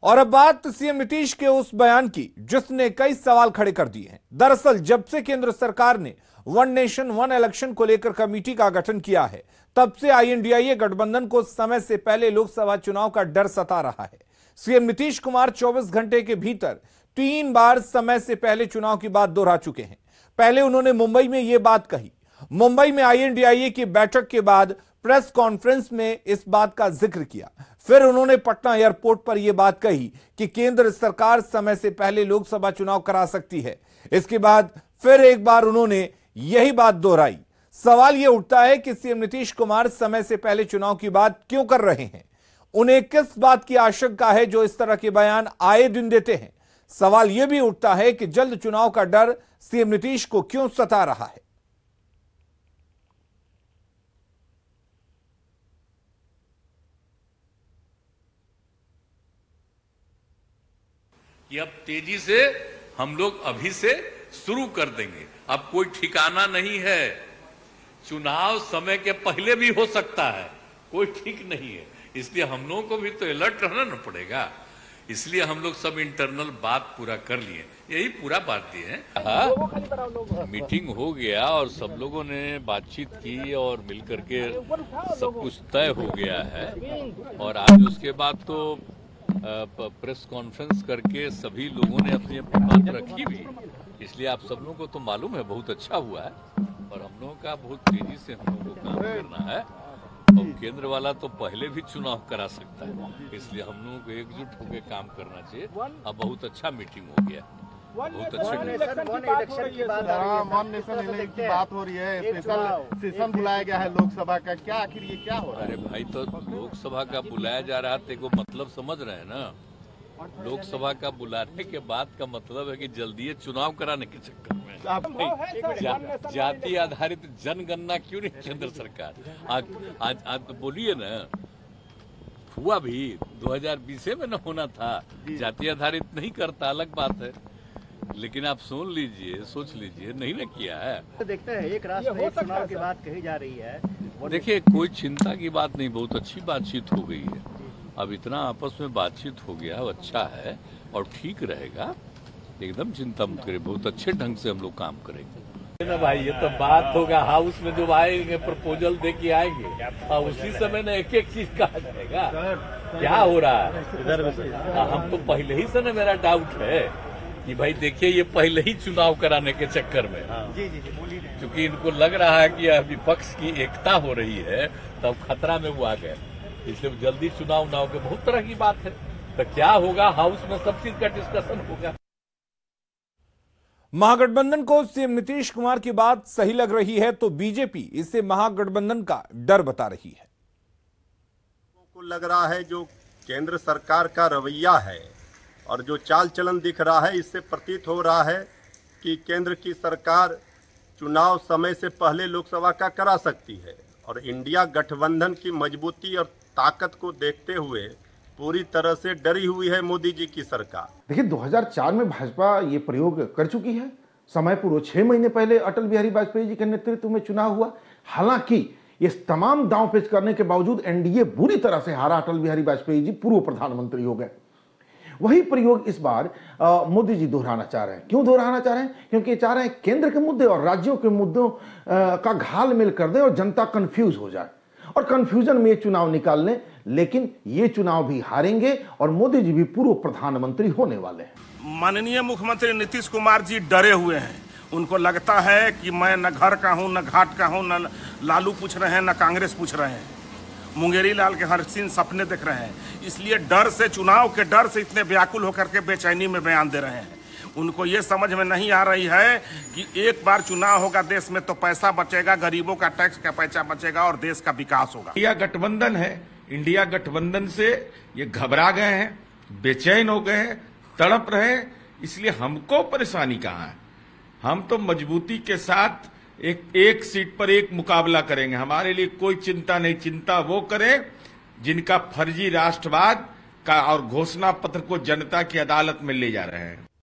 और अब बात सीएम नीतीश के उस बयान की जिसने कई सवाल खड़े कर दिए हैं। दरअसल जब से केंद्र सरकार ने वन नेशन वन इलेक्शन को लेकर कमेटी का गठन किया है, तब से आईएनडीआईए गठबंधन को समय से पहले लोकसभा चुनाव का डर सता रहा है। सीएम नीतीश कुमार 24 घंटे के भीतर 3 बार समय से पहले चुनाव की बात दोहरा चुके हैं। पहले उन्होंने मुंबई में यह बात कही। मुंबई में आईएनडीआईए की बैठक के बाद प्रेस कॉन्फ्रेंस में इस बात का जिक्र किया। फिर उन्होंने पटना एयरपोर्ट पर यह बात कही कि केंद्र सरकार समय से पहले लोकसभा चुनाव करा सकती है। इसके बाद फिर एक बार उन्होंने यही बात दोहराई। सवाल यह उठता है कि सीएम नीतीश कुमार समय से पहले चुनाव की बात क्यों कर रहे हैं? उन्हें किस बात की आशंका है जो इस तरह के बयान आए दिन देते हैं? सवाल यह भी उठता है कि जल्द चुनाव का डर सीएम नीतीश को क्यों सता रहा है? कि अब तेजी से हम लोग अभी से शुरू कर देंगे। अब कोई ठिकाना नहीं है। चुनाव समय के पहले भी हो सकता है, कोई ठीक नहीं है। इसलिए हम लोगों को भी तो अलर्ट रहना न पड़ेगा। इसलिए हम लोग सब इंटरनल बात पूरा कर लिए, यही पूरा बात दिए हैं। मीटिंग हो गया और सब लोगों ने बातचीत की और मिलकर के सब कुछ तय हो गया है। और आज उसके बाद तो प्रेस कॉन्फ्रेंस करके सभी लोगों ने अपनी अपनी बात रखी भी। इसलिए आप सब लोगों को तो मालूम है बहुत अच्छा हुआ है। और हम लोगों का बहुत तेजी से हम लोगों को काम करना है। और केंद्र वाला तो पहले भी चुनाव करा सकता है, इसलिए हम लोगों को एकजुट होकर काम करना चाहिए। अब बहुत अच्छा मीटिंग हो गया, बहुत अच्छे वन नेशन की बात हो रही है। स्पेशल सेशन बुलाया गया है लोकसभा का, क्या आखिर ये क्या हो रहा है? अरे भाई, तो लोकसभा का बुलाया जा रहा है तो मतलब समझ रहे हैं ना। लोकसभा का बुलाने के बाद का मतलब है कि जल्दी चुनाव कराने के चक्कर में जाति आधारित जनगणना क्यों नहीं केंद्र सरकार? आज तो बोलिए ना, हुआ भी 2020 में न होना था। जाति आधारित नहीं करता, अलग बात है, लेकिन आप सुन लीजिए, सोच लीजिए, नहीं न किया है। तो देखते हैं एक राष्ट्र एक चुनाव की बात कही जा रही है। देखिए, कोई चिंता की बात नहीं, बहुत अच्छी बातचीत हो गई है। अब इतना आपस में बातचीत हो गया, अच्छा है और ठीक रहेगा। एकदम चिंता मत करिए, बहुत अच्छे ढंग से हम लोग काम करेंगे ना भाई। ये तो बात होगा हाउस में जब आएंगे, प्रपोजल दे के आएंगे और उसी समय ना एक एक चीज कहा जाएगा। क्या हो रहा है? हम तो पहले ही से ना, मेरा डाउट है कि भाई देखिए, ये पहले ही चुनाव कराने के चक्कर में, क्योंकि इनको लग रहा है कि विपक्ष की एकता हो रही है, तब खतरा में वो आ गए। इसलिए जल्दी चुनाव ना हो के बहुत तरह की बात है। तो क्या होगा, हाउस में सब चीज का डिस्कशन होगा। महागठबंधन को सीएम नीतीश कुमार की बात सही लग रही है तो बीजेपी इसे महागठबंधन का डर बता रही है। को लग रहा है जो केंद्र सरकार का रवैया है और जो चाल चलन दिख रहा है, इससे प्रतीत हो रहा है कि केंद्र की सरकार चुनाव समय से पहले लोकसभा का करा सकती है। और इंडिया गठबंधन की मजबूती और ताकत को देखते हुए पूरी तरह से डरी हुई है मोदी जी की सरकार। देखिए, 2004 में भाजपा ये प्रयोग कर चुकी है। समय पूर्व 6 महीने पहले अटल बिहारी वाजपेयी जी के नेतृत्व में चुनाव हुआ। हालांकि ये तमाम दांवपेच करने के बावजूद एनडीए बुरी तरह से हारा। अटल बिहारी वाजपेयी जी पूर्व प्रधानमंत्री हो गए। वही प्रयोग इस बार मोदी जी दोहराना चाह रहे हैं। क्यों दोहराना चाह रहे हैं? क्योंकि चाह रहे हैं केंद्र के मुद्दे और राज्यों के मुद्दों का घालमेल कर दें और जनता कंफ्यूज हो जाए और कंफ्यूजन में ये चुनाव निकाल लें। लेकिन ये चुनाव भी हारेंगे और मोदी जी भी पूर्व प्रधानमंत्री होने वाले हैं। माननीय मुख्यमंत्री नीतीश कुमार जी डरे हुए हैं। उनको लगता है कि मैं न घर का हूं, न घाट का हूं, न लालू पूछ रहे हैं, न कांग्रेस पूछ रहे हैं। मुंगेरी लाल के हसीन सपने देख रहे हैं। इसलिए डर से, चुनाव के डर से इतने व्याकुल होकर के बेचैनी में बयान दे रहे हैं। उनको ये समझ में नहीं आ रही है कि एक बार चुनाव होगा देश में तो पैसा बचेगा, गरीबों का टैक्स का पैसा बचेगा और देश का विकास होगा। इंडिया गठबंधन है। इंडिया गठबंधन से ये घबरा गए हैं, बेचैन हो गए हैं, तड़प रहे। इसलिए हमको परेशानी कहाँ है? हम तो मजबूती के साथ एक सीट पर एक मुकाबला करेंगे। हमारे लिए कोई चिंता नहीं। चिंता वो करें जिनका फर्जी राष्ट्रवाद का और घोषणा पत्र को जनता की अदालत में ले जा रहे हैं।